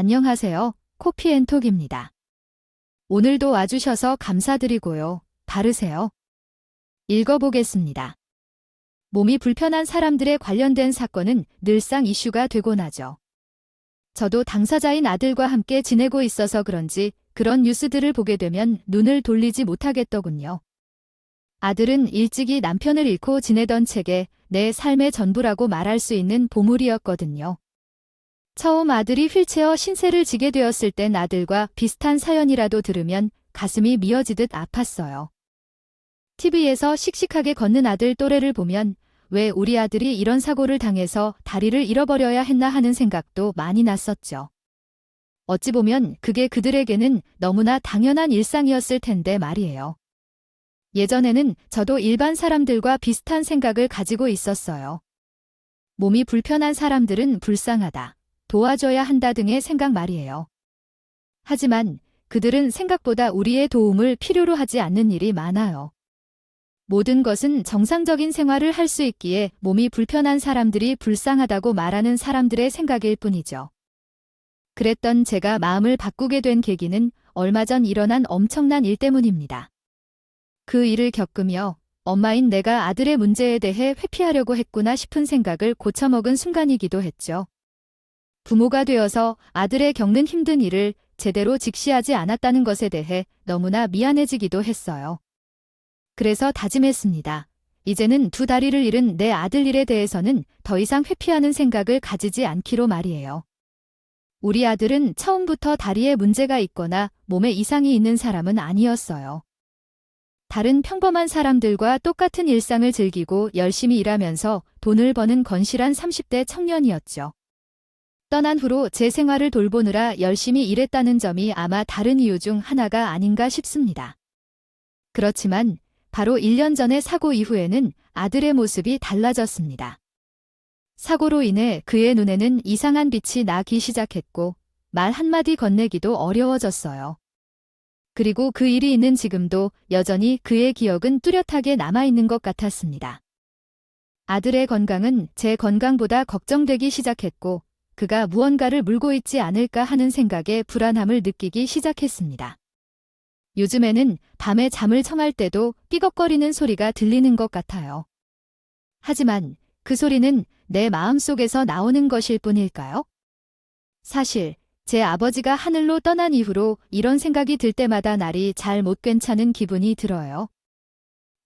안녕하세요. 코피앤톡입니다. 오늘도 와주셔서 감사드리고요. 바르세요. 읽어보겠습니다. 몸이 불편한 사람들에 관련된 사건은 늘상 이슈가 되곤 하죠. 저도 당사자인 아들과 함께 지내고 있어서 그런지 그런 뉴스들을 보게 되면 눈을 돌리지 못하겠더군요. 아들은 일찍이 남편을 잃고 지내던 책에 내 삶의 전부라고 말할 수 있는 보물이었거든요. 처음 아들이 휠체어 신세를 지게 되었을 땐 아들과 비슷한 사연이라도 들으면 가슴이 미어지듯 아팠어요. TV에서 씩씩하게 걷는 아들 또래를 보면 왜 우리 아들이 이런 사고를 당해서 다리를 잃어버려야 했나 하는 생각도 많이 났었죠. 어찌 보면 그게 그들에게는 너무나 당연한 일상이었을 텐데 말이에요. 예전에는 저도 일반 사람들과 비슷한 생각을 가지고 있었어요. 몸이 불편한 사람들은 불쌍하다, 도와줘야 한다 등의 생각 말이에요. 하지만 그들은 생각보다 우리의 도움을 필요로 하지 않는 일이 많아요. 모든 것은 정상적인 생활을 할 수 있기에 몸이 불편한 사람들이 불쌍하다고 말하는 사람들의 생각일 뿐이죠. 그랬던 제가 마음을 바꾸게 된 계기는 얼마 전 일어난 엄청난 일 때문입니다. 그 일을 겪으며 엄마인 내가 아들의 문제에 대해 회피하려고 했구나 싶은 생각을 고쳐먹은 순간이기도 했죠. 부모가 되어서 아들의 겪는 힘든 일을 제대로 직시하지 않았다는 것에 대해 너무나 미안해지기도 했어요. 그래서 다짐했습니다. 이제는 두 다리를 잃은 내 아들 일에 대해서는 더 이상 회피하는 생각을 가지지 않기로 말이에요. 우리 아들은 처음부터 다리에 문제가 있거나 몸에 이상이 있는 사람은 아니었어요. 다른 평범한 사람들과 똑같은 일상을 즐기고 열심히 일하면서 돈을 버는 건실한 30대 청년이었죠. 떠난 후로 제 생활을 돌보느라 열심히 일했다는 점이 아마 다른 이유 중 하나가 아닌가 싶습니다. 그렇지만 바로 1년 전의 사고 이후에는 아들의 모습이 달라졌습니다. 사고로 인해 그의 눈에는 이상한 빛이 나기 시작했고 말 한마디 건네기도 어려워졌어요. 그리고 그 일이 있는 지금도 여전히 그의 기억은 뚜렷하게 남아있는 것 같았습니다. 아들의 건강은 제 건강보다 걱정되기 시작했고 그가 무언가를 물고 있지 않을까 하는 생각에 불안함을 느끼기 시작했습니다. 요즘에는 밤에 잠을 청할 때도 삐걱거리는 소리가 들리는 것 같아요. 하지만 그 소리는 내 마음속에서 나오는 것일 뿐일까요? 사실 제 아버지가 하늘로 떠난 이후로 이런 생각이 들 때마다 날이 잘 못 괜찮은 기분이 들어요.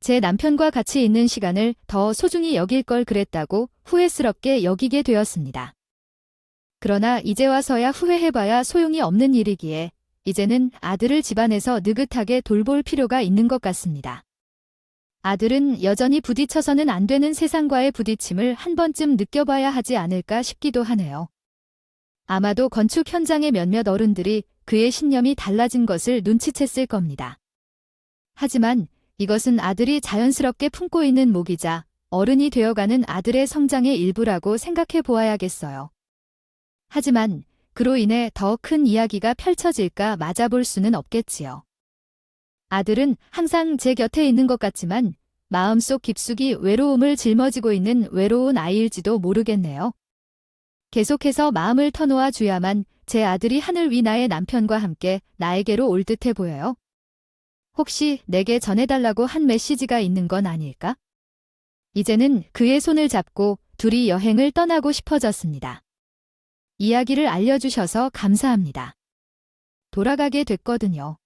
제 남편과 같이 있는 시간을 더 소중히 여길 걸 그랬다고 후회스럽게 여기게 되었습니다. 그러나 이제 와서야 후회해봐야 소용이 없는 일이기에 이제는 아들을 집안에서 느긋하게 돌볼 필요가 있는 것 같습니다. 아들은 여전히 부딪혀서는 안 되는 세상과의 부딪힘을 한 번쯤 느껴봐야 하지 않을까 싶기도 하네요. 아마도 건축 현장의 몇몇 어른들이 그의 신념이 달라진 것을 눈치챘을 겁니다. 하지만 이것은 아들이 자연스럽게 품고 있는 목이자 어른이 되어가는 아들의 성장의 일부라고 생각해 보아야겠어요. 하지만 그로 인해 더 큰 이야기가 펼쳐질까 맞아볼 수는 없겠지요. 아들은 항상 제 곁에 있는 것 같지만 마음속 깊숙이 외로움을 짊어지고 있는 외로운 아이일지도 모르겠네요. 계속해서 마음을 터놓아 줘야만 제 아들이 하늘 위 나의 남편과 함께 나에게로 올 듯해 보여요. 혹시 내게 전해달라고 한 메시지가 있는 건 아닐까? 이제는 그의 손을 잡고 둘이 여행을 떠나고 싶어졌습니다. 이야기를 알려주셔서 감사합니다. 돌아가게 됐거든요.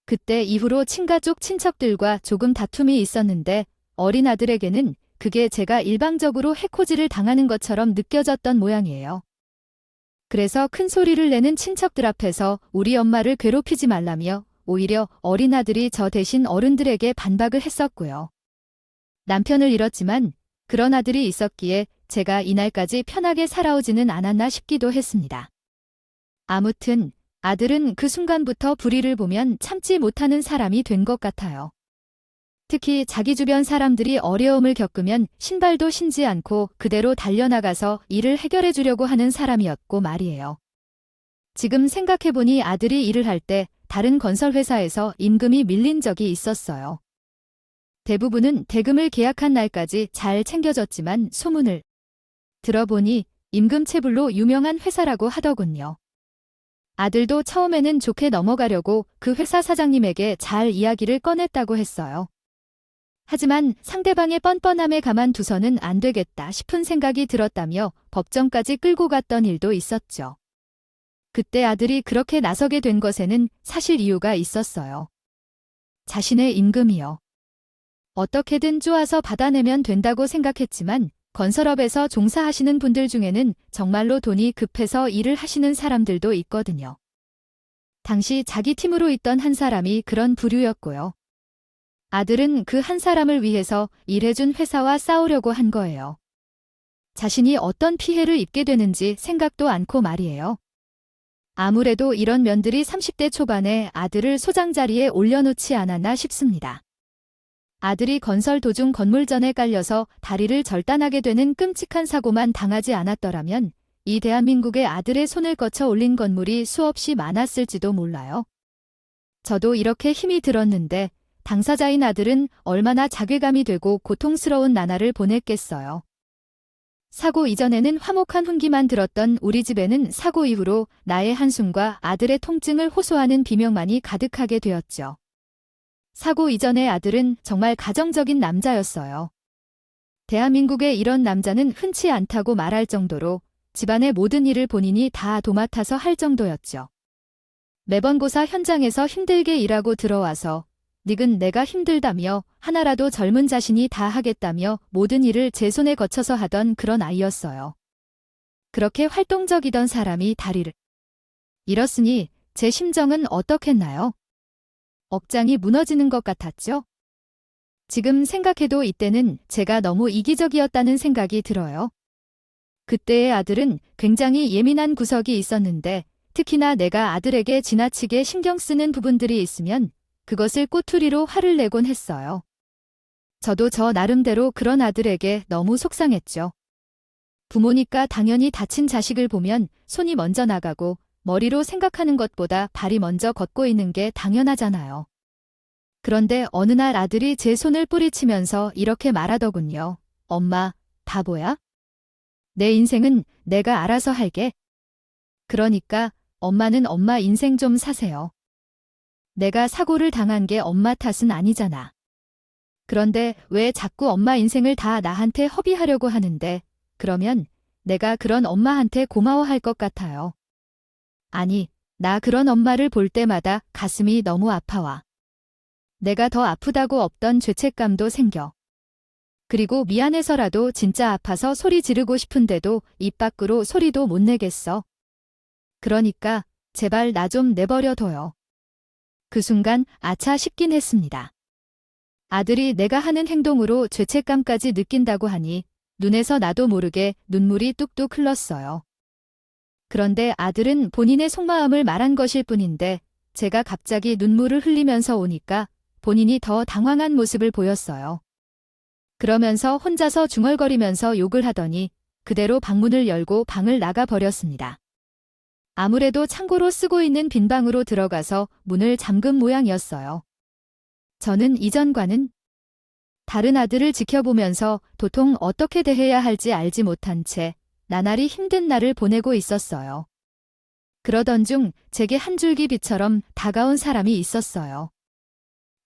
그때 이후로 친가족 친척들과 조금 다툼이 있었는데 어린 아들에게는 그게 제가 일방적으로 해코지를 당하는 것처럼 느껴졌던 모양이에요. 그래서 큰 소리를 내는 친척들 앞에서 우리 엄마를 괴롭히지 말라며 오히려 어린 아들이 저 대신 어른들에게 반박을 했었고요. 남편을 잃었지만 그런 아들이 있었기에 제가 이날까지 편하게 살아오지는 않았나 싶기도 했습니다. 아무튼 아들은 그 순간부터 불의를 보면 참지 못하는 사람이 된 것 같아요. 특히 자기 주변 사람들이 어려움을 겪으면 신발도 신지 않고 그대로 달려나가서 일을 해결해 주려고 하는 사람이었고 말이에요. 지금 생각해보니 아들이 일을 할 때 다른 건설회사에서 임금이 밀린 적이 있었어요. 대부분은 대금을 계약한 날까지 잘 챙겨졌지만 소문을 들어보니 임금체불로 유명한 회사라고 하더군요. 아들도 처음에는 좋게 넘어가려고 그 회사 사장님에게 잘 이야기를 꺼냈다고 했어요. 하지만 상대방의 뻔뻔함에 가만두서는 안 되겠다 싶은 생각이 들었다며 법정까지 끌고 갔던 일도 있었죠. 그때 아들이 그렇게 나서게 된 것에는 사실 이유가 있었어요. 자신의 임금이요. 어떻게든 쪼아서 받아내면 된다고 생각했지만 건설업에서 종사하시는 분들 중에는 정말로 돈이 급해서 일을 하시는 사람들도 있거든요. 당시 자기 팀으로 있던 한 사람이 그런 부류였고요. 아들은 그 한 사람을 위해서 일해준 회사와 싸우려고 한 거예요. 자신이 어떤 피해를 입게 되는지 생각도 않고 말이에요. 아무래도 이런 면들이 30대 초반에 아들을 소장 자리에 올려놓지 않았나 싶습니다. 아들이 건설 도중 건물전에 깔려서 다리를 절단하게 되는 끔찍한 사고만 당하지 않았더라면 이 대한민국의 아들의 손을 거쳐 올린 건물이 수없이 많았을지도 몰라요. 저도 이렇게 힘이 들었는데 당사자인 아들은 얼마나 자괴감이 되고 고통스러운 나날을 보냈겠어요. 사고 이전에는 화목한 훈기만 들었던 우리 집에는 사고 이후로 나의 한숨과 아들의 통증을 호소하는 비명만이 가득하게 되었죠. 사고 이전의 아들은 정말 가정적인 남자였어요. 대한민국에 이런 남자는 흔치 않다고 말할 정도로 집안의 모든 일을 본인이 다 도맡아서 할 정도였죠. 매번 고사 현장에서 힘들게 일하고 들어와서 닉은 내가 힘들다며 하나라도 젊은 자신이 다 하겠다며 모든 일을 제 손에 거쳐서 하던 그런 아이였어요. 그렇게 활동적이던 사람이 다리를 잃었으니 제 심정은 어떻겠나요? 억장이 무너지는 것 같았죠? 지금 생각해도 이때는 제가 너무 이기적이었다는 생각이 들어요. 그때의 아들은 굉장히 예민한 구석이 있었는데 특히나 내가 아들에게 지나치게 신경 쓰는 부분들이 있으면 그것을 꼬투리로 화를 내곤 했어요. 저도 저 나름대로 그런 아들에게 너무 속상했죠. 부모니까 당연히 다친 자식을 보면 손이 먼저 나가고 머리로 생각하는 것보다 발이 먼저 걷고 있는 게 당연하잖아요. 그런데 어느 날 아들이 제 손을 뿌리치면서 이렇게 말하더군요. 엄마, 바보야? 내 인생은 내가 알아서 할게. 그러니까 엄마는 엄마 인생 좀 사세요. 내가 사고를 당한 게 엄마 탓은 아니잖아. 그런데 왜 자꾸 엄마 인생을 다 나한테 허비하려고 하는데 그러면 내가 그런 엄마한테 고마워할 것 같아요. 아니, 나 그런 엄마를 볼 때마다 가슴이 너무 아파와. 내가 더 아프다고 없던 죄책감도 생겨. 그리고 미안해서라도 진짜 아파서 소리 지르고 싶은데도 입 밖으로 소리도 못 내겠어. 그러니까 제발 나 좀 내버려둬요. 그 순간 아차 싶긴 했습니다. 아들이 내가 하는 행동으로 죄책감까지 느낀다고 하니 눈에서 나도 모르게 눈물이 뚝뚝 흘렀어요. 그런데 아들은 본인의 속마음을 말한 것일 뿐인데 제가 갑자기 눈물을 흘리면서 오니까 본인이 더 당황한 모습을 보였어요. 그러면서 혼자서 중얼거리면서 욕을 하더니 그대로 방문을 열고 방을 나가버렸습니다. 아무래도 창고로 쓰고 있는 빈 방으로 들어가서 문을 잠근 모양이었어요. 저는 이전과는 다른 아들을 지켜보면서 도통 어떻게 대해야 할지 알지 못한 채 나날이 힘든 날을 보내고 있었어요. 그러던 중 제게 한 줄기 빛처럼 다가온 사람이 있었어요.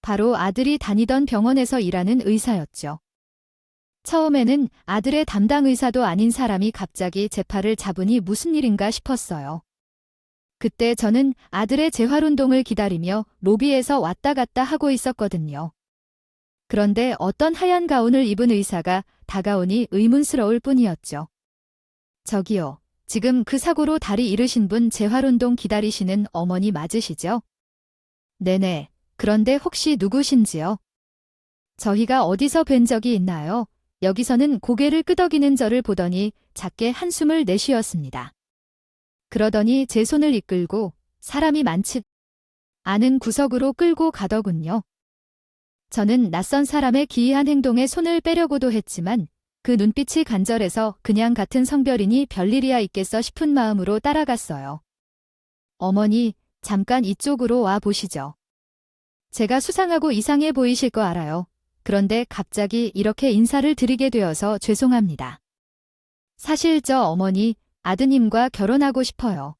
바로 아들이 다니던 병원에서 일하는 의사였죠. 처음에는 아들의 담당 의사도 아닌 사람이 갑자기 제 팔을 잡으니 무슨 일인가 싶었어요. 그때 저는 아들의 재활운동을 기다리며 로비에서 왔다 갔다 하고 있었거든요. 그런데 어떤 하얀 가운을 입은 의사가 다가오니 의문스러울 뿐이었죠. 저기요, 지금 그 사고로 다리 잃으신 분 재활운동 기다리시는 어머니 맞으시죠? 네네, 그런데 혹시 누구신지요? 저희가 어디서 뵌 적이 있나요? 여기서는 고개를 끄덕이는 저를 보더니 작게 한숨을 내쉬었습니다. 그러더니 제 손을 이끌고 사람이 많지 않은 구석으로 끌고 가더군요. 저는 낯선 사람의 기이한 행동에 손을 빼려고도 했지만 그 눈빛이 간절해서 그냥 같은 성별이니 별일이야 있겠어 싶은 마음으로 따라갔어요. 어머니, 잠깐 이쪽으로 와 보시죠. 제가 수상하고 이상해 보이실 거 알아요. 그런데 갑자기 이렇게 인사를 드리게 되어서 죄송합니다. 사실 저 어머니, 아드님과 결혼하고 싶어요.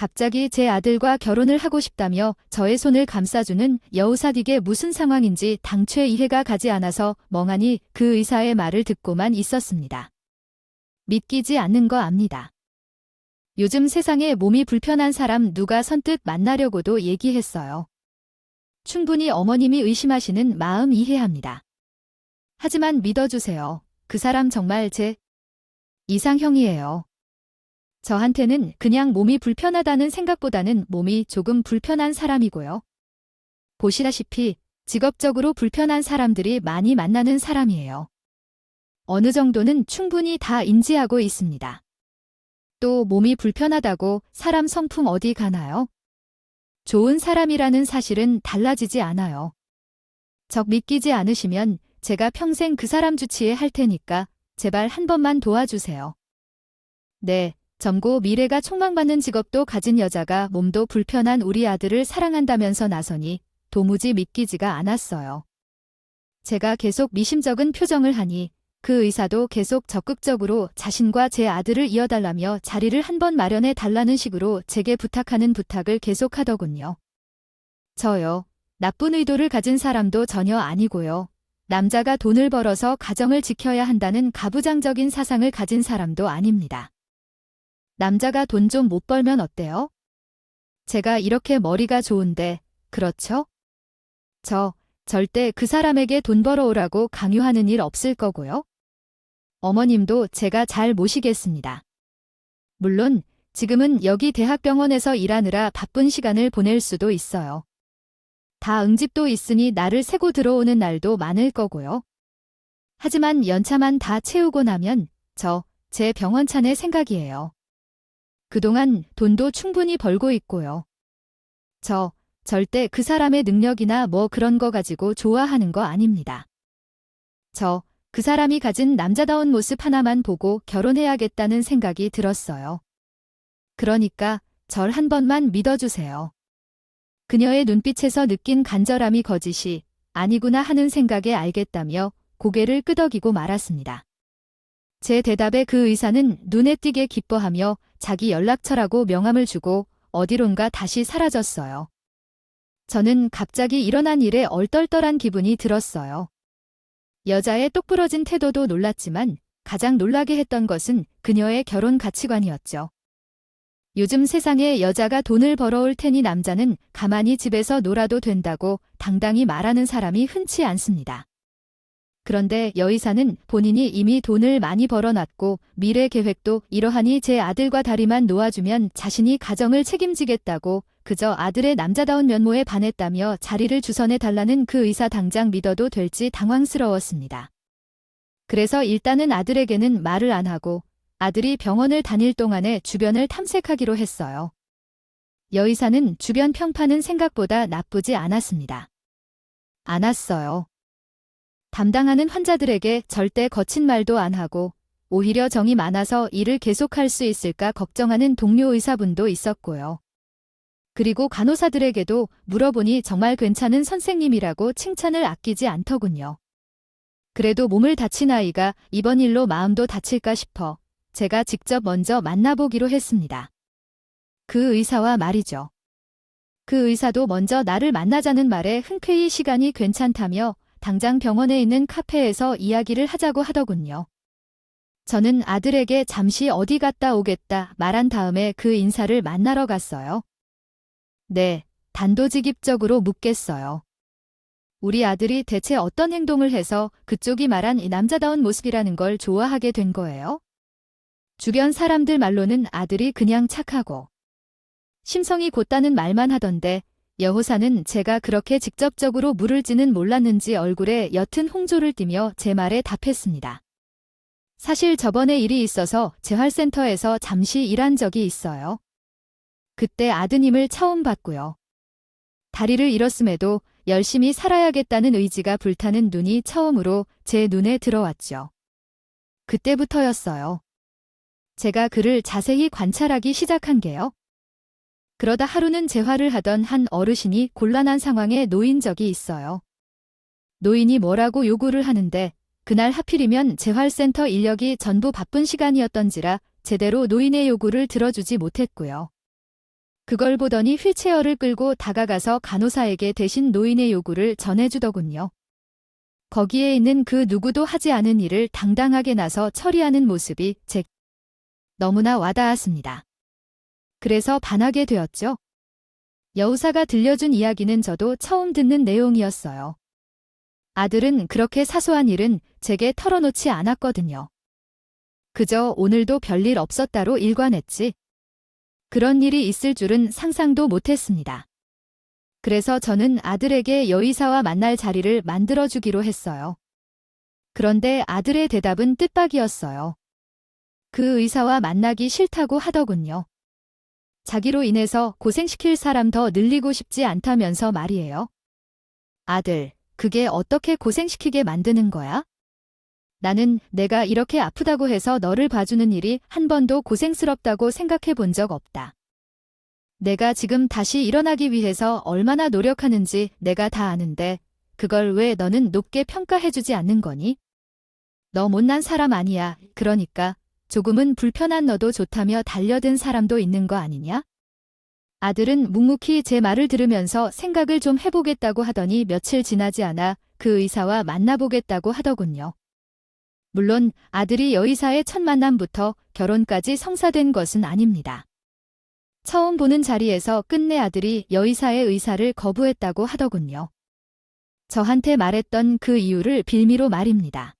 갑자기 제 아들과 결혼을 하고 싶다며 저의 손을 감싸주는 여우사 이게 무슨 상황인지 당최 이해가 가지 않아서 멍하니 그 의사의 말을 듣고만 있었습니다. 믿기지 않는 거 압니다. 요즘 세상에 몸이 불편한 사람 누가 선뜻 만나려고도 얘기했어요. 충분히 어머님이 의심하시는 마음 이해합니다. 하지만 믿어주세요. 그 사람 정말 제 이상형이에요. 저한테는 그냥 몸이 불편하다는 생각보다는 몸이 조금 불편한 사람이고요. 보시다시피 직업적으로 불편한 사람들이 많이 만나는 사람이에요. 어느 정도는 충분히 다 인지하고 있습니다. 또 몸이 불편하다고 사람 성품 어디 가나요? 좋은 사람이라는 사실은 달라지지 않아요. 적 믿기지 않으시면 제가 평생 그 사람 주치에 할 테니까 제발 한 번만 도와주세요. 네, 젊고 미래가 촉망받는 직업도 가진 여자가 몸도 불편한 우리 아들을 사랑한다면서 나서니 도무지 믿기지가 않았어요. 제가 계속 미심쩍은 표정을 하니 그 의사도 계속 적극적으로 자신과 제 아들을 이어달라며 자리를 한 번 마련해 달라는 식으로 제게 부탁하는 부탁을 계속하더군요. 저요, 나쁜 의도를 가진 사람도 전혀 아니고요. 남자가 돈을 벌어서 가정을 지켜야 한다는 가부장적인 사상을 가진 사람도 아닙니다. 남자가 돈 좀 못 벌면 어때요? 제가 이렇게 머리가 좋은데, 그렇죠? 저 절대 그 사람에게 돈 벌어오라고 강요하는 일 없을 거고요. 어머님도 제가 잘 모시겠습니다. 물론 지금은 여기 대학병원에서 일하느라 바쁜 시간을 보낼 수도 있어요. 다 응집도 있으니 나를 새고 들어오는 날도 많을 거고요. 하지만 연차만 다 채우고 나면 제 병원 차낼 생각이에요. 그동안 돈도 충분히 벌고 있고요. 절대 그 사람의 능력이나 뭐 그런 거 가지고 좋아하는 거 아닙니다. 그 사람이 가진 남자다운 모습 하나만 보고 결혼해야겠다는 생각이 들었어요. 그러니까 절 한 번만 믿어주세요. 그녀의 눈빛에서 느낀 간절함이 거짓이 아니구나 하는 생각에 알겠다며 고개를 끄덕이고 말았습니다. 제 대답에 그 의사는 눈에 띄게 기뻐하며 자기 연락처라고 명함을 주고 어디론가 다시 사라졌어요. 저는 갑자기 일어난 일에 얼떨떨한 기분이 들었어요. 여자의 똑부러진 태도도 놀랐지만 가장 놀라게 했던 것은 그녀의 결혼 가치관이었죠. 요즘 세상에 여자가 돈을 벌어올 테니 남자는 가만히 집에서 놀아도 된다고 당당히 말하는 사람이 흔치 않습니다. 그런데 여의사는 본인이 이미 돈을 많이 벌어놨고 미래 계획도 이러하니 제 아들과 다리만 놓아주면 자신이 가정을 책임지겠다고 그저 아들의 남자다운 면모에 반했다며 자리를 주선해 달라는 그 의사 당장 믿어도 될지 당황스러웠습니다. 그래서 일단은 아들에게는 말을 안 하고 아들이 병원을 다닐 동안에 주변을 탐색하기로 했어요. 여의사는 주변 평판은 생각보다 나쁘지 않았습니다. 않았어요. 담당하는 환자들에게 절대 거친 말도 안 하고 오히려 정이 많아서 일을 계속할 수 있을까 걱정하는 동료 의사분도 있었고요. 그리고 간호사들에게도 물어보니 정말 괜찮은 선생님이라고 칭찬을 아끼지 않더군요. 그래도 몸을 다친 아이가 이번 일로 마음도 다칠까 싶어 제가 직접 먼저 만나보기로 했습니다. 그 의사와 말이죠. 그 의사도 먼저 나를 만나자는 말에 흔쾌히 시간이 괜찮다며 당장 병원에 있는 카페에서 이야기를 하자고 하더군요. 저는 아들에게 잠시 어디 갔다 오겠다 말한 다음에 그 인사를 만나러 갔어요. 네, 단도직입적으로 묻겠어요. 우리 아들이 대체 어떤 행동을 해서 그쪽이 말한 이 남자다운 모습이라는 걸 좋아하게 된 거예요? 주변 사람들 말로는 아들이 그냥 착하고 심성이 곧다는 말만 하던데 여호사는 제가 그렇게 직접적으로 물을지는 몰랐는지 얼굴에 옅은 홍조를 띠며 제 말에 답했습니다. 사실 저번에 일이 있어서 재활센터에서 잠시 일한 적이 있어요. 그때 아드님을 처음 봤고요. 다리를 잃었음에도 열심히 살아야겠다는 의지가 불타는 눈이 처음으로 제 눈에 들어왔죠. 그때부터였어요. 제가 그를 자세히 관찰하기 시작한 게요. 그러다 하루는 재활을 하던 한 어르신이 곤란한 상황에 놓인 적이 있어요. 노인이 뭐라고 요구를 하는데 그날 하필이면 재활센터 인력이 전부 바쁜 시간이었던지라 제대로 노인의 요구를 들어주지 못했고요. 그걸 보더니 휠체어를 끌고 다가가서 간호사에게 대신 노인의 요구를 전해주더군요. 거기에 있는 그 누구도 하지 않은 일을 당당하게 나서 처리하는 모습이 너무나 와닿았습니다. 그래서 반하게 되었죠. 여우사가 들려준 이야기는 저도 처음 듣는 내용이었어요. 아들은 그렇게 사소한 일은 제게 털어놓지 않았거든요. 그저 오늘도 별일 없었다로 일관했지. 그런 일이 있을 줄은 상상도 못했습니다. 그래서 저는 아들에게 여의사와 만날 자리를 만들어주기로 했어요. 그런데 아들의 대답은 뜻밖이었어요. 그 의사와 만나기 싫다고 하더군요. 자기로 인해서 고생시킬 사람 더 늘리고 싶지 않다면서 말이에요. 아들, 그게 어떻게 고생시키게 만드는 거야? 나는 내가 이렇게 아프다고 해서 너를 봐주는 일이 한 번도 고생스럽다고 생각해 본 적 없다. 내가 지금 다시 일어나기 위해서 얼마나 노력하는지 내가 다 아는데 그걸 왜 너는 높게 평가해주지 않는 거니? 너 못난 사람 아니야. 그러니까 조금은 불편한 너도 좋다며 달려든 사람도 있는 거 아니냐? 아들은 묵묵히 제 말을 들으면서 생각을 좀 해보겠다고 하더니 며칠 지나지 않아 그 의사와 만나보겠다고 하더군요. 물론 아들이 여의사의 첫 만남부터 결혼까지 성사된 것은 아닙니다. 처음 보는 자리에서 끝내 아들이 여의사의 의사를 거부했다고 하더군요. 저한테 말했던 그 이유를 빌미로 말입니다.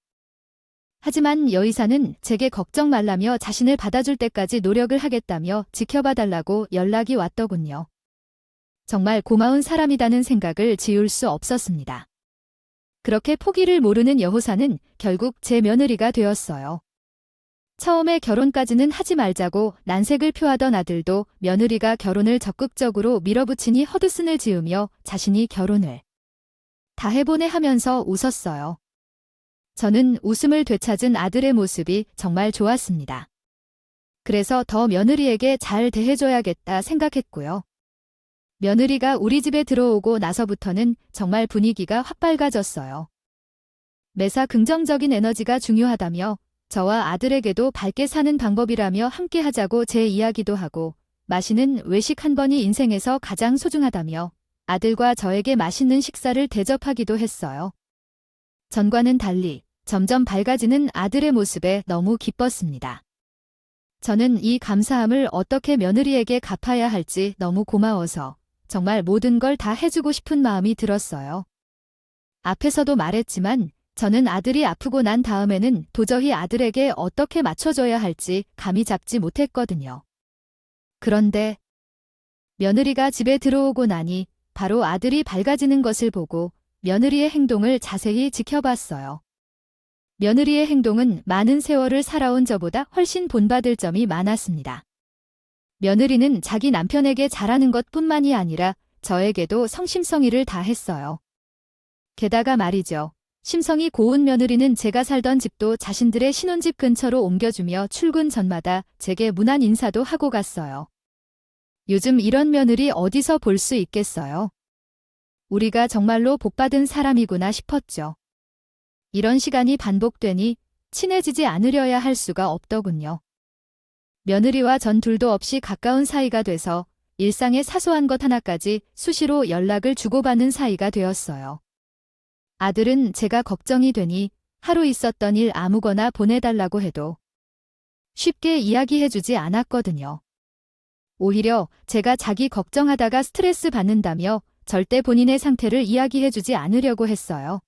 하지만 여의사는 제게 걱정 말라며 자신을 받아줄 때까지 노력을 하겠다며 지켜봐달라고 연락이 왔더군요. 정말 고마운 사람이라는 생각을 지울 수 없었습니다. 그렇게 포기를 모르는 여호사는 결국 제 며느리가 되었어요. 처음에 결혼까지는 하지 말자고 난색을 표하던 아들도 며느리가 결혼을 적극적으로 밀어붙이니 헛웃음을 지으며 자신이 결혼을 다 해보네 하면서 웃었어요. 저는 웃음을 되찾은 아들의 모습이 정말 좋았습니다. 그래서 더 며느리에게 잘 대해줘야겠다 생각했고요. 며느리가 우리 집에 들어오고 나서부터는 정말 분위기가 확 밝아졌어요. 매사 긍정적인 에너지가 중요하다며 저와 아들에게도 밝게 사는 방법이라며 함께 하자고 제 이야기도 하고 마시는 외식 한 번이 인생에서 가장 소중하다며 아들과 저에게 맛있는 식사를 대접하기도 했어요. 전과는 달리 점점 밝아지는 아들의 모습에 너무 기뻤습니다. 저는 이 감사함을 어떻게 며느리에게 갚아야 할지 너무 고마워서 정말 모든 걸 다 해주고 싶은 마음이 들었어요. 앞에서도 말했지만 저는 아들이 아프고 난 다음에는 도저히 아들에게 어떻게 맞춰줘야 할지 감이 잡지 못했거든요. 그런데 며느리가 집에 들어오고 나니 바로 아들이 밝아지는 것을 보고 며느리의 행동을 자세히 지켜봤어요. 며느리의 행동은 많은 세월을 살아온 저보다 훨씬 본받을 점이 많았습니다. 며느리는 자기 남편에게 잘하는 것뿐만이 아니라 저에게도 성심성의를 다했어요. 게다가 말이죠. 심성이 고운 며느리는 제가 살던 집도 자신들의 신혼집 근처로 옮겨주며 출근 전마다 제게 문안 인사도 하고 갔어요. 요즘 이런 며느리 어디서 볼 수 있겠어요? 우리가 정말로 복받은 사람이구나 싶었죠. 이런 시간이 반복되니 친해지지 않으려야 할 수가 없더군요. 며느리와 전 둘도 없이 가까운 사이가 돼서 일상의 사소한 것 하나까지 수시로 연락을 주고받는 사이가 되었어요. 아들은 제가 걱정이 되니 하루 있었던 일 아무거나 보내달라고 해도 쉽게 이야기해주지 않았거든요. 오히려 제가 자기 걱정하다가 스트레스 받는다며 절대 본인의 상태를 이야기해주지 않으려고 했어요.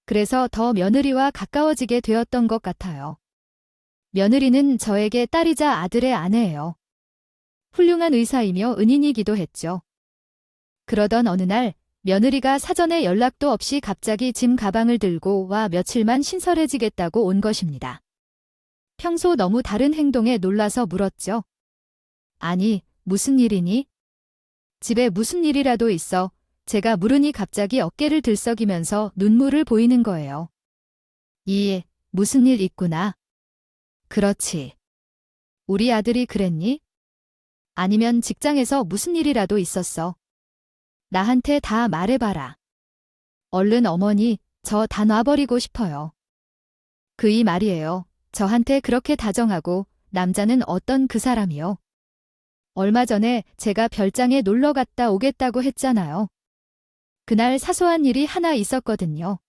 그래서 더 며느리와 가까워지게 되었던 것 같아요. 며느리는 저에게 딸이자 아들의 아내예요. 훌륭한 의사이며 은인이기도 했죠. 그러던 어느 날 며느리가 사전에 연락도 없이 갑자기 짐 가방을 들고 와 며칠만 신설해지겠다고 온 것입니다. 평소 너무 다른 행동에 놀라서 물었죠. 아니, 무슨 일이니? 집에 무슨 일이라도 있어? 제가 물으니 갑자기 어깨를 들썩이면서 눈물을 보이는 거예요. 무슨 일 있구나. 그렇지. 우리 아들이 그랬니? 아니면 직장에서 무슨 일이라도 있었어? 나한테 다 말해봐라. 얼른 어머니, 저 다 놔버리고 싶어요. 이 말이에요. 저한테 그렇게 다정하고 남자는 어떤 그 사람이요? 얼마 전에 제가 별장에 놀러 갔다 오겠다고 했잖아요. 그날 사소한 일이 하나 있었거든요.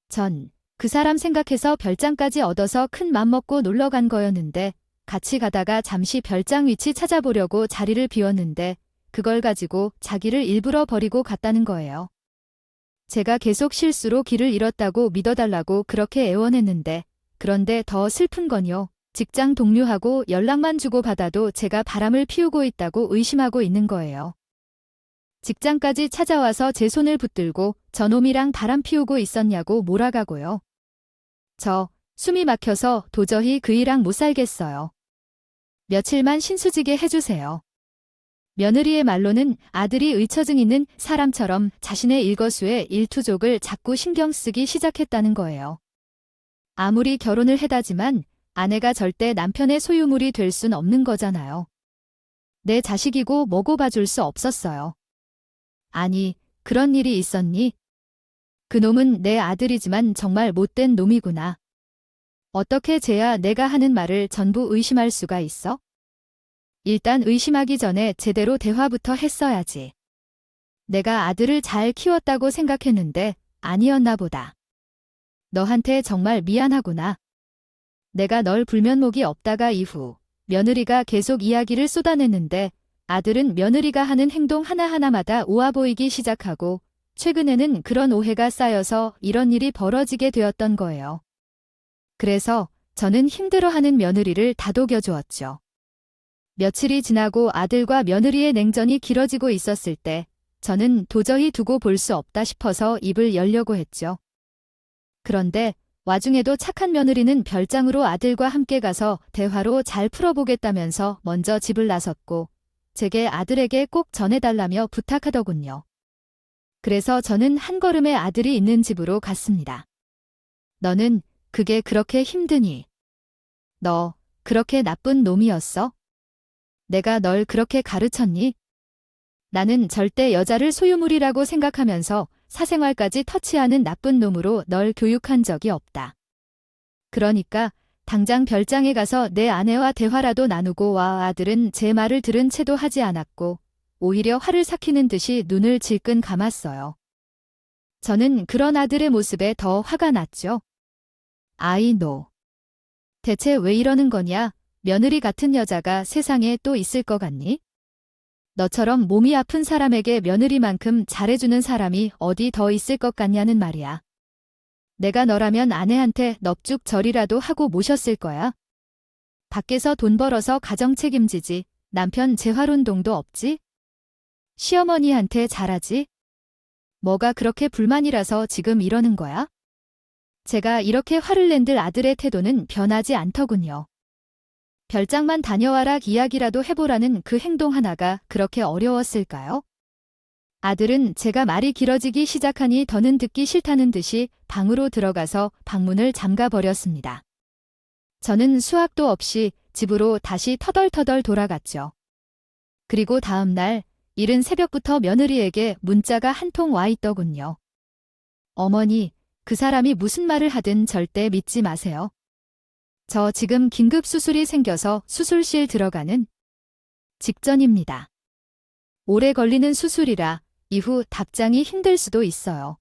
전 그 사람 생각해서 별장까지 얻어서 큰 맘 먹고 놀러 간 거였는데 같이 가다가 잠시 별장 위치 찾아보려고 자리를 비웠는데 그걸 가지고 자기를 일부러 버리고 갔다는 거예요. 제가 계속 실수로 길을 잃었다고 믿어달라고 그렇게 애원했는데 그런데 더 슬픈 건요. 직장 동료하고 연락만 주고받아도 제가 바람을 피우고 있다고 의심하고 있는 거예요. 직장까지 찾아와서 제 손을 붙들고 저놈이랑 바람 피우고 있었냐고 몰아가고요. 저 숨이 막혀서 도저히 그이랑 못 살겠어요. 며칠만 신수지게 해주세요. 며느리의 말로는 아들이 의처증 있는 사람처럼 자신의 일거수에 일투족을 자꾸 신경 쓰기 시작했다는 거예요. 아무리 결혼을 해다지만 아내가 절대 남편의 소유물이 될 순 없는 거잖아요. 내 자식이고 뭐고 봐줄 수 없었어요. 아니, 그런 일이 있었니? 그놈은 내 아들이지만 정말 못된 놈이구나. 어떻게 쟤야 내가 하는 말을 전부 의심할 수가 있어? 일단 의심하기 전에 제대로 대화부터 했어야지. 내가 아들을 잘 키웠다고 생각했는데 아니었나 보다. 너한테 정말 미안하구나. 내가 널 불면목이 없다가 이후 며느리가 계속 이야기를 쏟아냈는데 아들은 며느리가 하는 행동 하나하나마다 오아 보이기 시작하고 최근에는 그런 오해가 쌓여서 이런 일이 벌어지게 되었던 거예요. 그래서 저는 힘들어하는 며느리를 다독여주었죠. 며칠이 지나고 아들과 며느리의 냉전이 길어지고 있었을 때 저는 도저히 두고 볼 수 없다 싶어서 입을 열려고 했죠. 그런데 와중에도 착한 며느리는 별장으로 아들과 함께 가서 대화로 잘 풀어보겠다면서 먼저 집을 나섰고 제게 아들에게 꼭 전해달라며 부탁하더군요. 그래서 저는 한 걸음에 아들이 있는 집으로 갔습니다. 너는 그게 그렇게 힘드니? 너 그렇게 나쁜 놈이었어? 내가 널 그렇게 가르쳤니? 나는 절대 여자를 소유물이라고 생각하면서 사생활까지 터치하는 나쁜 놈으로 널 교육한 적이 없다. 그러니까 당장 별장에 가서 내 아내와 대화라도 나누고 와. 아들은 제 말을 들은 채도 하지 않았고 오히려 화를 삭히는 듯이 눈을 질끈 감았어요. 저는 그런 아들의 모습에 더 화가 났죠. 아이 너. 대체 왜 이러는 거냐? 며느리 같은 여자가 세상에 또 있을 것 같니? 너처럼 몸이 아픈 사람에게 며느리만큼 잘해주는 사람이 어디 더 있을 것 같냐는 말이야. 내가 너라면 아내한테 넙죽절이라도 하고 모셨을 거야. 밖에서 돈 벌어서 가정 책임지지 남편 재활운동도 없지? 시어머니한테 잘하지? 뭐가 그렇게 불만이라서 지금 이러는 거야? 제가 이렇게 화를 낸들 아들의 태도는 변하지 않더군요. 별장만 다녀와라 이야기라도 해보라는 그 행동 하나가 그렇게 어려웠을까요? 아들은 제가 말이 길어지기 시작하니 더는 듣기 싫다는 듯이 방으로 들어가서 방문을 잠가버렸습니다. 저는 수학도 없이 집으로 다시 터덜터덜 돌아갔죠. 그리고 다음 날 이른 새벽부터 며느리에게 문자가 한 통 와 있더군요. 어머니, 그 사람이 무슨 말을 하든 절대 믿지 마세요. 저 지금 긴급 수술이 생겨서 수술실 들어가는 직전입니다. 오래 걸리는 수술이라 이후 답장이 힘들 수도 있어요.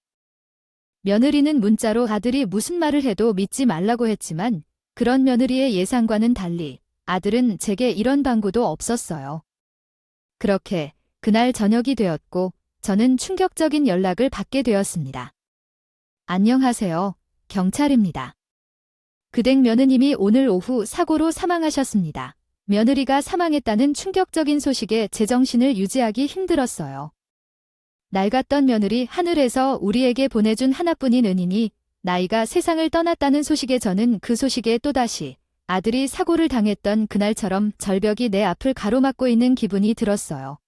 며느리는 문자로 아들이 무슨 말을 해도 믿지 말라고 했지만 그런 며느리의 예상과는 달리 아들은 제게 이런 방구도 없었어요. 그렇게 그날 저녁이 되었고 저는 충격적인 연락을 받게 되었습니다. 안녕하세요. 경찰입니다. 그댁 며느님이 오늘 오후 사고로 사망하셨습니다. 며느리가 사망했다는 충격적인 소식에 제정신을 유지하기 힘들었어요. 낡았던 며느리 하늘에서 우리에게 보내준 하나뿐인 은인이 나이가 세상을 떠났다는 소식에 저는 그 소식에 또다시 아들이 사고를 당했던 그날처럼 절벽이 내 앞을 가로막고 있는 기분이 들었어요.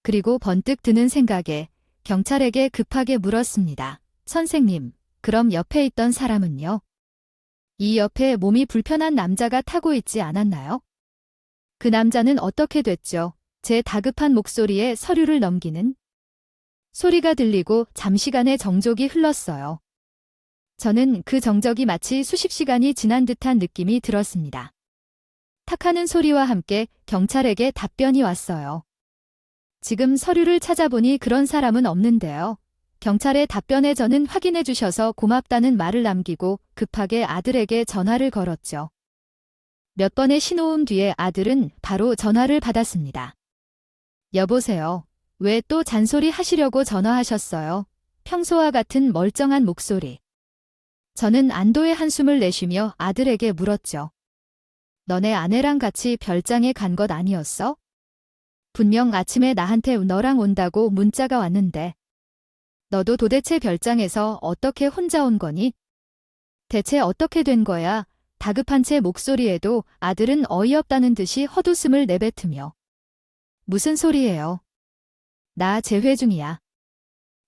그리고 번뜩 드는 생각에 경찰에게 급하게 물었습니다. 선생님, 그럼 옆에 있던 사람은요? 이 옆에 몸이 불편한 남자가 타고 있지 않았나요? 그 남자는 어떻게 됐죠? 제 다급한 목소리에 서류를 넘기는 소리가 들리고 잠시간의 정적이 흘렀어요. 저는 그 정적이 마치 수십 시간이 지난 듯한 느낌이 들었습니다. 탁하는 소리와 함께 경찰에게 답변이 왔어요. 지금 서류를 찾아보니 그런 사람은 없는데요. 경찰의 답변에 저는 확인해 주셔서 고맙다는 말을 남기고 급하게 아들에게 전화를 걸었죠. 몇 번의 신호음 뒤에 아들은 바로 전화를 받았습니다. 여보세요. 왜 또 잔소리 하시려고 전화하셨어요? 평소와 같은 멀쩡한 목소리. 저는 안도의 한숨을 내쉬며 아들에게 물었죠. 너네 아내랑 같이 별장에 간 것 아니었어? 분명 아침에 나한테 너랑 온다고 문자가 왔는데. 너도 도대체 별장에서 어떻게 혼자 온 거니? 대체 어떻게 된 거야? 다급한 채 목소리에도 아들은 어이없다는 듯이 헛웃음을 내뱉으며. 무슨 소리예요? 나 재회 중이야.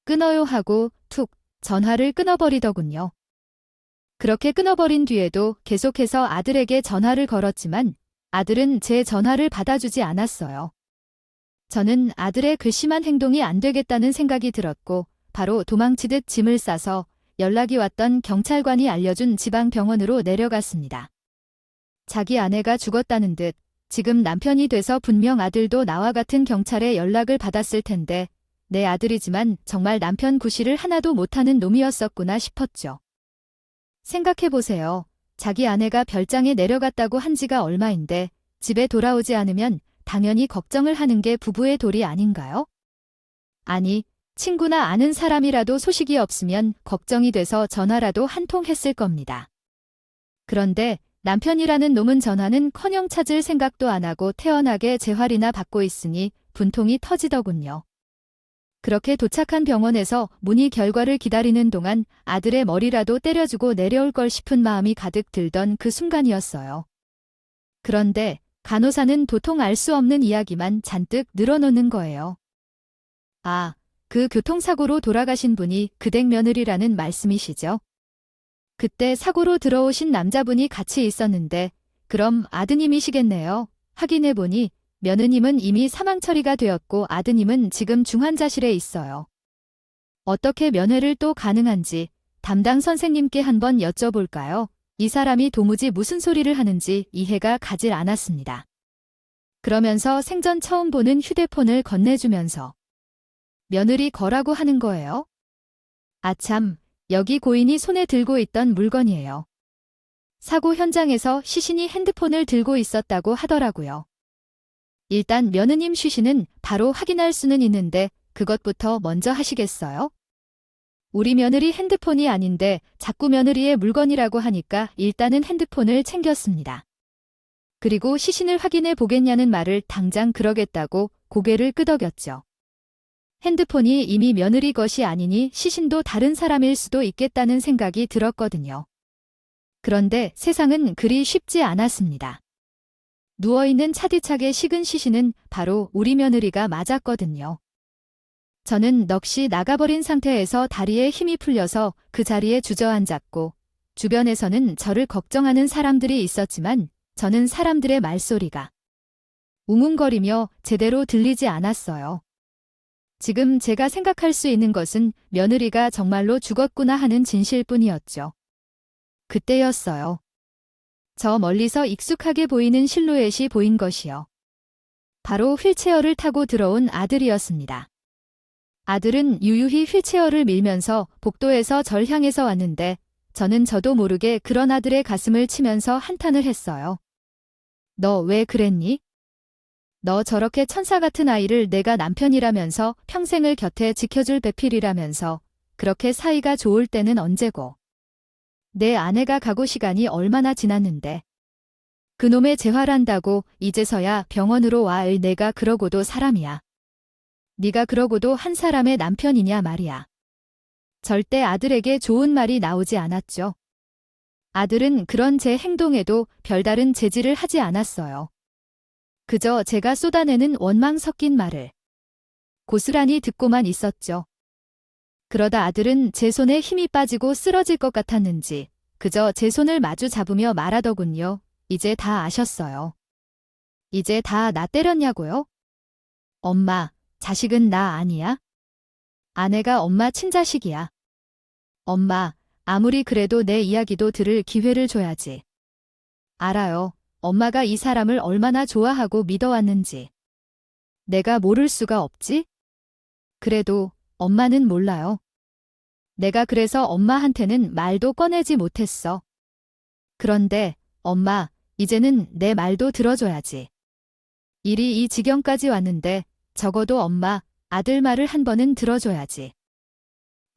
끊어요 하고 툭 전화를 끊어버리더군요. 그렇게 끊어버린 뒤에도 계속해서 아들에게 전화를 걸었지만 아들은 제 전화를 받아주지 않았어요. 저는 아들의 괘씸한 행동이 안 되겠다는 생각이 들었고 바로 도망치듯 짐을 싸서 연락이 왔던 경찰관이 알려준 지방병원으로 내려갔습니다. 자기 아내가 죽었다는 듯 지금 남편이 돼서 분명 아들도 나와 같은 경찰에 연락을 받았을 텐데 내 아들이지만 정말 남편 구실을 하나도 못하는 놈이었었구나 싶었죠. 생각해보세요. 자기 아내가 별장에 내려갔다고 한 지가 얼마인데 집에 돌아오지 않으면 당연히 걱정을 하는 게 부부의 도리 아닌가요? 아니, 친구나 아는 사람이라도 소식이 없으면 걱정이 돼서 전화라도 한 통 했을 겁니다. 그런데 남편이라는 놈은 전화는커녕 찾을 생각도 안 하고 태연하게 재활이나 받고 있으니 분통이 터지더군요. 그렇게 도착한 병원에서 문의 결과를 기다리는 동안 아들의 머리라도 때려주고 내려올 걸 싶은 마음이 가득 들던 그 순간이었어요. 그런데 간호사는 도통 알 수 없는 이야기만 잔뜩 늘어놓는 거예요. 아, 그 교통사고로 돌아가신 분이 그댁 며느리라는 말씀이시죠? 그때 사고로 들어오신 남자분이 같이 있었는데 그럼 아드님이시겠네요. 확인해보니 며느님은 이미 사망 처리가 되었고 아드님은 지금 중환자실에 있어요. 어떻게 면회를 또 가능한지 담당 선생님께 한번 여쭤볼까요? 이 사람이 도무지 무슨 소리를 하는지 이해가 가질 않았습니다. 그러면서 생전 처음 보는 휴대폰을 건네주면서 며느리 거라고 하는 거예요? 아참, 여기 고인이 손에 들고 있던 물건이에요. 사고 현장에서 시신이 핸드폰을 들고 있었다고 하더라고요. 일단 며느님 쉬시는 바로 확인할 수는 있는데 그것부터 먼저 하시겠어요? 우리 며느리 핸드폰이 아닌데 자꾸 며느리의 물건이라고 하니까 일단은 핸드폰을 챙겼습니다. 그리고 시신을 확인해 보겠냐는 말을 당장 그러겠다고 고개를 끄덕였죠. 핸드폰이 이미 며느리 것이 아니니 시신도 다른 사람일 수도 있겠다는 생각이 들었거든요. 그런데 세상은 그리 쉽지 않았습니다. 누워있는 차디차게 식은 시신은 바로 우리 며느리가 맞았거든요. 저는 넋이 나가버린 상태에서 다리에 힘이 풀려서 그 자리에 주저앉았고 주변에서는 저를 걱정하는 사람들이 있었지만 저는 사람들의 말소리가 웅웅거리며 제대로 들리지 않았어요. 지금 제가 생각할 수 있는 것은 며느리가 정말로 죽었구나 하는 진실뿐이었죠. 그때였어요. 저 멀리서 익숙하게 보이는 실루엣이 보인 것이요. 바로 휠체어를 타고 들어온 아들이었습니다. 아들은 유유히 휠체어를 밀면서 복도에서 절 향해서 왔는데 저는 저도 모르게 그런 아들의 가슴을 치면서 한탄을 했어요. 너 왜 그랬니? 너 저렇게 천사 같은 아이를 내가 남편이라면서 평생을 곁에 지켜줄 배필이라면서 그렇게 사이가 좋을 때는 언제고. 내 아내가 가고 시간이 얼마나 지났는데. 그놈의 재활한다고 이제서야 병원으로 와. 내가 그러고도 사람이야. 네가 그러고도 한 사람의 남편이냐 말이야. 절대 아들에게 좋은 말이 나오지 않았죠. 아들은 그런 제 행동에도 별다른 제지를 하지 않았어요. 그저 제가 쏟아내는 원망 섞인 말을 고스란히 듣고만 있었죠. 그러다 아들은 제 손에 힘이 빠지고 쓰러질 것 같았는지 그저 제 손을 마주 잡으며 말하더군요. 이제 다 아셨어요. 이제 다 나 때렸냐고요? 엄마, 자식은 나 아니야? 아내가 엄마 친자식이야. 엄마, 아무리 그래도 내 이야기도 들을 기회를 줘야지. 알아요. 엄마가 이 사람을 얼마나 좋아하고 믿어왔는지. 내가 모를 수가 없지? 그래도 엄마는 몰라요. 내가 그래서 엄마한테는 말도 꺼내지 못했어. 그런데 엄마, 이제는 내 말도 들어줘야지. 일이 이 지경까지 왔는데 적어도 엄마, 아들 말을 한 번은 들어줘야지.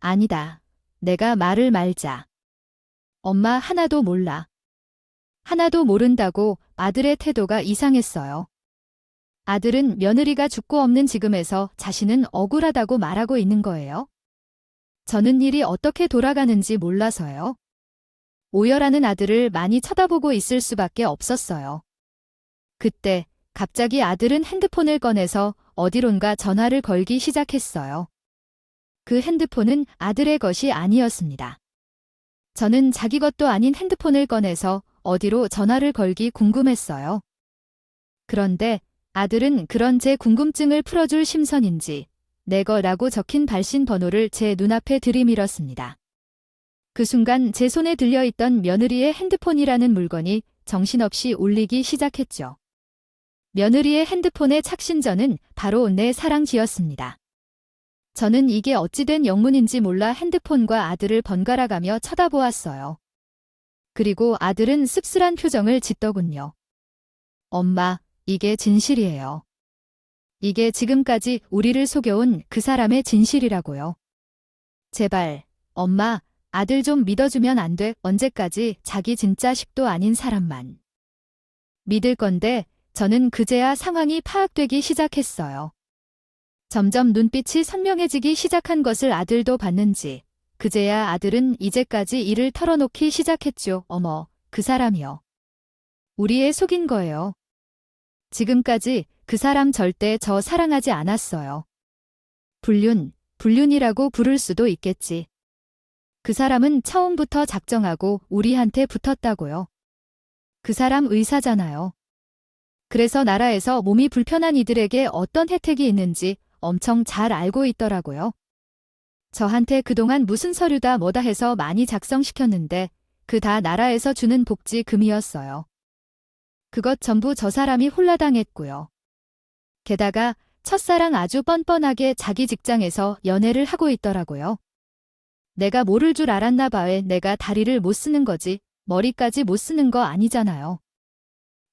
아니다. 내가 말을 말자. 엄마 하나도 몰라. 하나도 모른다고 아들의 태도가 이상했어요. 아들은 며느리가 죽고 없는 지금에서 자신은 억울하다고 말하고 있는 거예요. 저는 일이 어떻게 돌아가는지 몰라서요. 오열하는 아들을 많이 쳐다보고 있을 수밖에 없었어요. 그때 갑자기 아들은 핸드폰을 꺼내서 어디론가 전화를 걸기 시작했어요. 그 핸드폰은 아들의 것이 아니었습니다. 저는 자기 것도 아닌 핸드폰을 꺼내서 어디로 전화를 걸기 궁금했어요. 그런데 아들은 그런 제 궁금증을 풀어줄 심선인지 내 거라고 적힌 발신 번호를 제 눈앞에 들이밀었습니다. 그 순간 제 손에 들려있던 며느리의 핸드폰이라는 물건이 정신없이 울리기 시작했죠. 며느리의 핸드폰의 착신전은 바로 내 사랑지였습니다. 저는 이게 어찌된 영문인지 몰라 핸드폰과 아들을 번갈아가며 쳐다보았어요. 그리고 아들은 씁쓸한 표정을 짓더군요. 엄마, 이게 진실이에요. 이게 지금까지 우리를 속여온 그 사람의 진실이라고요. 제발, 엄마, 아들 좀 믿어주면 안 돼? 언제까지 자기 진짜 식도 아닌 사람만 믿을 건데 저는 그제야 상황이 파악되기 시작했어요. 점점 눈빛이 선명해지기 시작한 것을 아들도 봤는지 그제야 아들은 이제까지 이를 털어놓기 시작했죠. 어머, 그 사람이요. 우리 애 속인 거예요. 지금까지 그 사람 절대 저 사랑하지 않았어요. 불륜이라고 부를 수도 있겠지. 그 사람은 처음부터 작정하고 우리한테 붙었다고요. 그 사람 의사잖아요. 그래서 나라에서 몸이 불편한 이들에게 어떤 혜택이 있는지 엄청 잘 알고 있더라고요. 저한테 그동안 무슨 서류다 뭐다 해서 많이 작성시켰는데 그 다 나라에서 주는 복지금이었어요. 그것 전부 저 사람이 홀라당했고요. 게다가 첫사랑 아주 뻔뻔하게 자기 직장에서 연애를 하고 있더라고요. 내가 모를 줄 알았나 봐요. 내가 다리를 못 쓰는 거지 머리까지 못 쓰는 거 아니잖아요.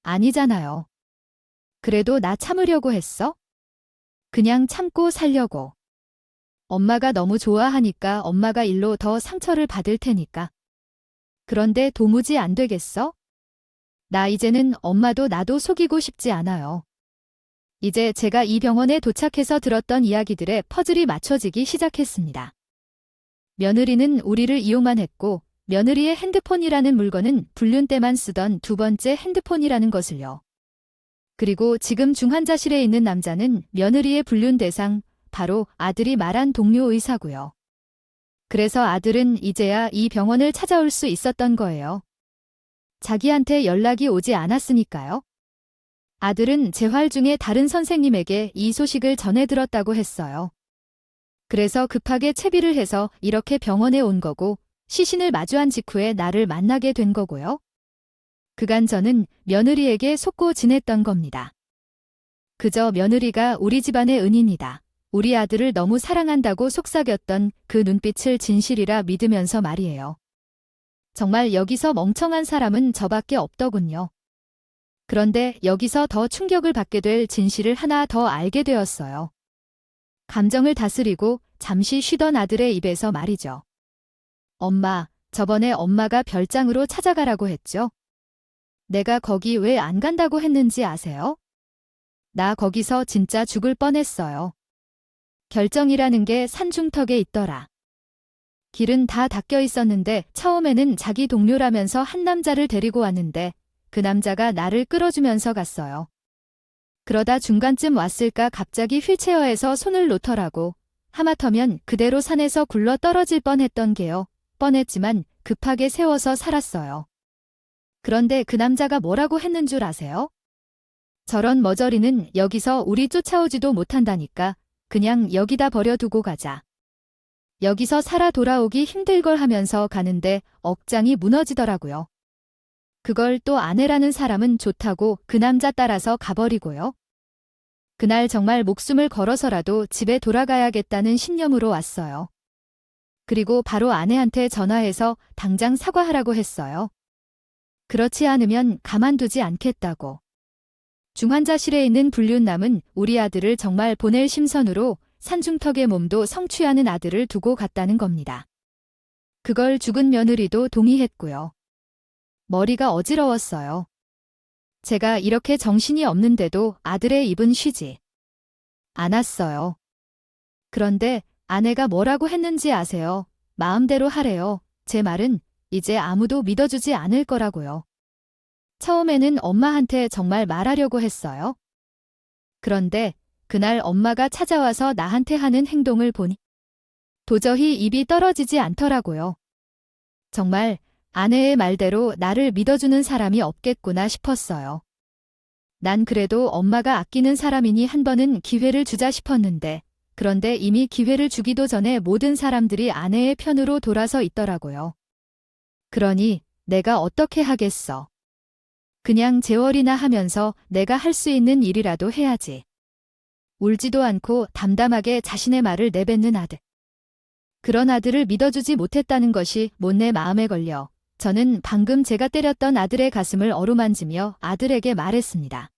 아니잖아요. 그래도 나 참으려고 했어? 그냥 참고 살려고. 엄마가 너무 좋아하니까 엄마가 일로 더 상처를 받을 테니까. 그런데 도무지 안 되겠어? 나 이제는 엄마도 나도 속이고 싶지 않아요. 이제 제가 이 병원에 도착해서 들었던 이야기들의 퍼즐이 맞춰지기 시작했습니다. 며느리는 우리를 이용만 했고 며느리의 핸드폰이라는 물건은 불륜 때만 쓰던 두 번째 핸드폰이라는 것을요. 그리고 지금 중환자실에 있는 남자는 며느리의 불륜 대상, 바로 아들이 말한 동료 의사고요. 그래서 아들은 이제야 이 병원을 찾아올 수 있었던 거예요. 자기한테 연락이 오지 않았으니까요. 아들은 재활 중에 다른 선생님에게 이 소식을 전해 들었다고 했어요. 그래서 급하게 채비를 해서 이렇게 병원에 온 거고 시신을 마주한 직후에 나를 만나게 된 거고요. 그간 저는 며느리에게 속고 지냈던 겁니다. 그저 며느리가 우리 집안의 은인이다. 우리 아들을 너무 사랑한다고 속삭였던 그 눈빛을 진실이라 믿으면서 말이에요. 정말 여기서 멍청한 사람은 저밖에 없더군요. 그런데 여기서 더 충격을 받게 될 진실을 하나 더 알게 되었어요. 감정을 다스리고 잠시 쉬던 아들의 입에서 말이죠. 엄마, 저번에 엄마가 별장으로 찾아가라고 했죠? 내가 거기 왜 안 간다고 했는지 아세요? 나 거기서 진짜 죽을 뻔했어요. 결정이라는 게 산중턱에 있더라. 길은 다 닦여 있었는데 처음에는 자기 동료라면서 한 남자를 데리고 왔는데 그 남자가 나를 끌어주면서 갔어요. 그러다 중간쯤 왔을까 갑자기 휠체어에서 손을 놓더라고. 하마터면 그대로 산에서 굴러 떨어질 뻔했던 게요. 뻔했지만 급하게 세워서 살았어요. 그런데 그 남자가 뭐라고 했는 줄 아세요? 저런 머저리는 여기서 우리 쫓아오지도 못한다니까 그냥 여기다 버려두고 가자. 여기서 살아 돌아오기 힘들걸 하면서 가는데 억장이 무너지더라고요. 그걸 또 아내라는 사람은 좋다고 그 남자 따라서 가버리고요. 그날 정말 목숨을 걸어서라도 집에 돌아가야겠다는 신념으로 왔어요. 그리고 바로 아내한테 전화해서 당장 사과하라고 했어요. 그렇지 않으면 가만두지 않겠다고. 중환자실에 있는 불륜남은 우리 아들을 정말 보낼 심선으로 산중턱에 몸도 성취하는 아들을 두고 갔다는 겁니다. 그걸 죽은 며느리도 동의했고요. 머리가 어지러웠어요. 제가 이렇게 정신이 없는데도 아들의 입은 쉬지 않았어요. 그런데 아내가 뭐라고 했는지 아세요? 마음대로 하래요. 제 말은 이제 아무도 믿어주지 않을 거라고요. 처음에는 엄마한테 정말 말하려고 했어요. 그런데 그날 엄마가 찾아와서 나한테 하는 행동을 보니 도저히 입이 떨어지지 않더라고요. 정말 아내의 말대로 나를 믿어주는 사람이 없겠구나 싶었어요. 난 그래도 엄마가 아끼는 사람이니 한 번은 기회를 주자 싶었는데 그런데 이미 기회를 주기도 전에 모든 사람들이 아내의 편으로 돌아서 있더라고요. 그러니 내가 어떻게 하겠어. 그냥 재월이나 하면서 내가 할 수 있는 일이라도 해야지. 울지도 않고 담담하게 자신의 말을 내뱉는 아들. 그런 아들을 믿어주지 못했다는 것이 못내 마음에 걸려 저는 방금 제가 때렸던 아들의 가슴을 어루만지며 아들에게 말했습니다.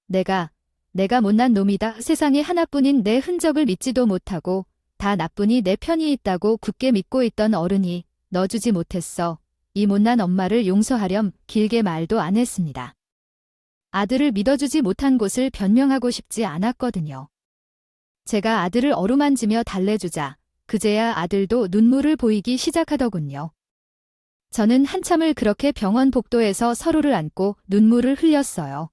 내가 못난 놈이다. 세상에 하나뿐인 내 흔적을 믿지도 못하고 다 나뿐이 내 편이 있다고 굳게 믿고 있던 어른이 너 주지 못했어. 이 못난 엄마를 용서하렴 길게 말도 안 했습니다. 아들을 믿어주지 못한 곳을 변명하고 싶지 않았거든요. 제가 아들을 어루만지며 달래주자 그제야 아들도 눈물을 보이기 시작하더군요. 저는 한참을 그렇게 병원 복도에서 서로를 안고 눈물을 흘렸어요.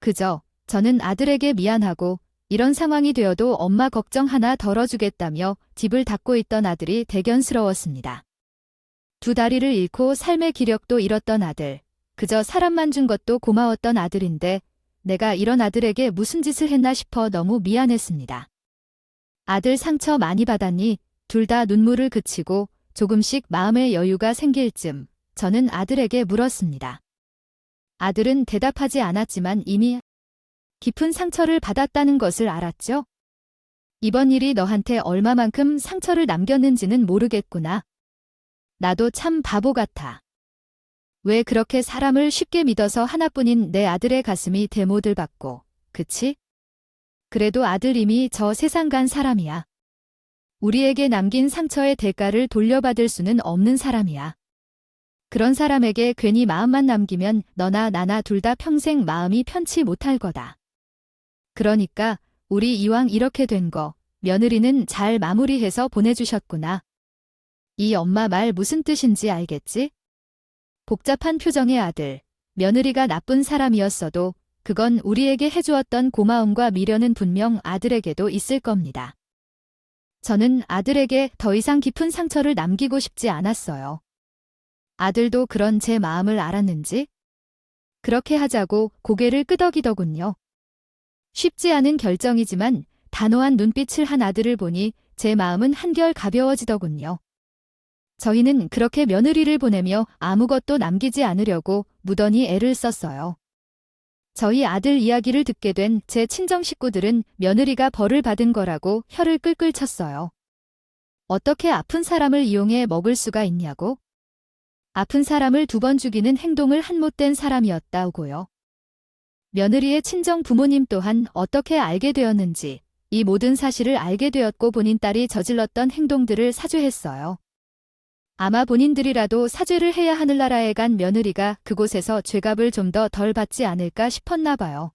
그저 저는 아들에게 미안하고 이런 상황이 되어도 엄마 걱정 하나 덜어주겠다며 집을 닫고 있던 아들이 대견스러웠습니다. 두 다리를 잃고 삶의 기력도 잃었던 아들, 그저 사람만 준 것도 고마웠던 아들인데 내가 이런 아들에게 무슨 짓을 했나 싶어 너무 미안했습니다. 아들 상처 많이 받았니? 둘 다 눈물을 그치고 조금씩 마음의 여유가 생길 쯤 저는 아들에게 물었습니다. 아들은 대답하지 않았지만 이미 깊은 상처를 받았다는 것을 알았죠? 이번 일이 너한테 얼마만큼 상처를 남겼는지는 모르겠구나. 나도 참 바보 같아. 왜 그렇게 사람을 쉽게 믿어서 하나뿐인 내 아들의 가슴이 대못을 받고, 그치? 그래도 아들 이미 저 세상 간 사람이야. 우리에게 남긴 상처의 대가를 돌려받을 수는 없는 사람이야. 그런 사람에게 괜히 마음만 남기면 너나 나나 둘 다 평생 마음이 편치 못할 거다. 그러니까 우리 이왕 이렇게 된 거 며느리는 잘 마무리해서 보내주셨구나. 이 엄마 말 무슨 뜻인지 알겠지? 복잡한 표정의 아들, 며느리가 나쁜 사람이었어도 그건 우리에게 해주었던 고마움과 미련은 분명 아들에게도 있을 겁니다. 저는 아들에게 더 이상 깊은 상처를 남기고 싶지 않았어요. 아들도 그런 제 마음을 알았는지 그렇게 하자고 고개를 끄덕이더군요. 쉽지 않은 결정이지만 단호한 눈빛을 한 아들을 보니 제 마음은 한결 가벼워지더군요. 저희는 그렇게 며느리를 보내며 아무것도 남기지 않으려고 무던히 애를 썼어요. 저희 아들 이야기를 듣게 된 제 친정 식구들은 며느리가 벌을 받은 거라고 혀를 끌끌 쳤어요. 어떻게 아픈 사람을 이용해 먹을 수가 있냐고? 아픈 사람을 2번 죽이는 행동을 한 못된 사람이었다고요. 며느리의 친정 부모님 또한 어떻게 알게 되었는지 이 모든 사실을 알게 되었고 본인 딸이 저질렀던 행동들을 사죄했어요. 아마 본인들이라도 사죄를 해야 하늘나라에 간 며느리가 그곳에서 죄값을 좀 더 덜 받지 않을까 싶었나 봐요.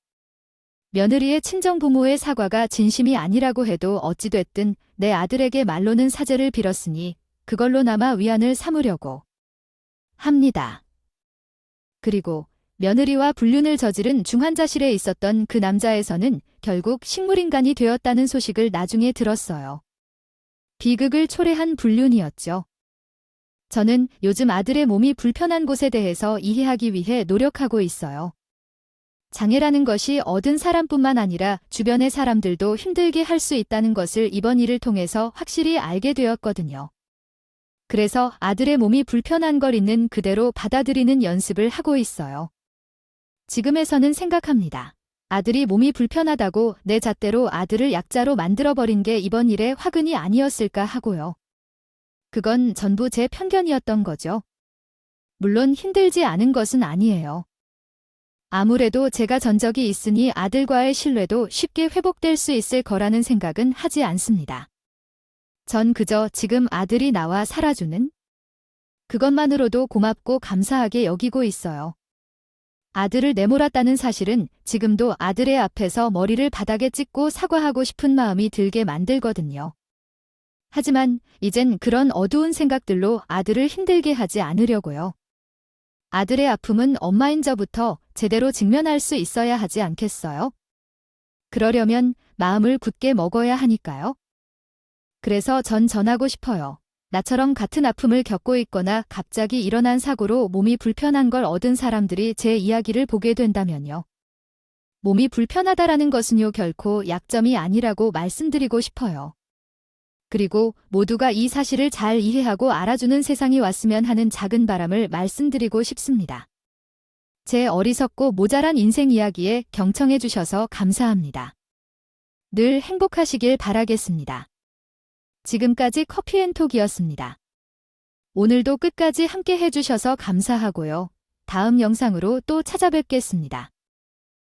며느리의 친정 부모의 사과가 진심이 아니라고 해도 어찌됐든 내 아들에게 말로는 사죄를 빌었으니 그걸로나마 위안을 삼으려고 합니다. 그리고 며느리와 불륜을 저지른 중환자실에 있었던 그 남자에서는 결국 식물인간이 되었다는 소식을 나중에 들었어요. 비극을 초래한 불륜이었죠. 저는 요즘 아들의 몸이 불편한 곳에 대해서 이해하기 위해 노력하고 있어요. 장애라는 것이 얻은 사람뿐만 아니라 주변의 사람들도 힘들게 할 수 있다는 것을 이번 일을 통해서 확실히 알게 되었거든요. 그래서 아들의 몸이 불편한 걸 있는 그대로 받아들이는 연습을 하고 있어요. 지금에서는 생각합니다. 아들이 몸이 불편하다고 내 잣대로 아들을 약자로 만들어버린 게 이번 일의 화근이 아니었을까 하고요. 그건 전부 제 편견이었던 거죠. 물론 힘들지 않은 것은 아니에요. 아무래도 제가 전적이 있으니 아들과의 신뢰도 쉽게 회복될 수 있을 거라는 생각은 하지 않습니다. 전 그저 지금 아들이 나와 살아주는 그것만으로도 고맙고 감사하게 여기고 있어요. 아들을 내몰았다는 사실은 지금도 아들의 앞에서 머리를 바닥에 찍고 사과하고 싶은 마음이 들게 만들거든요. 하지만 이젠 그런 어두운 생각들로 아들을 힘들게 하지 않으려고요. 아들의 아픔은 엄마인 저부터 제대로 직면할 수 있어야 하지 않겠어요? 그러려면 마음을 굳게 먹어야 하니까요. 그래서 전 전하고 싶어요. 나처럼 같은 아픔을 겪고 있거나 갑자기 일어난 사고로 몸이 불편한 걸 얻은 사람들이 제 이야기를 보게 된다면요. 몸이 불편하다라는 것은요 결코 약점이 아니라고 말씀드리고 싶어요. 그리고 모두가 이 사실을 잘 이해하고 알아주는 세상이 왔으면 하는 작은 바람을 말씀드리고 싶습니다. 제 어리석고 모자란 인생 이야기에 경청해 주셔서 감사합니다. 늘 행복하시길 바라겠습니다. 지금까지 커피앤톡이었습니다. 오늘도 끝까지 함께 해주셔서 감사하고요. 다음 영상으로 또 찾아뵙겠습니다.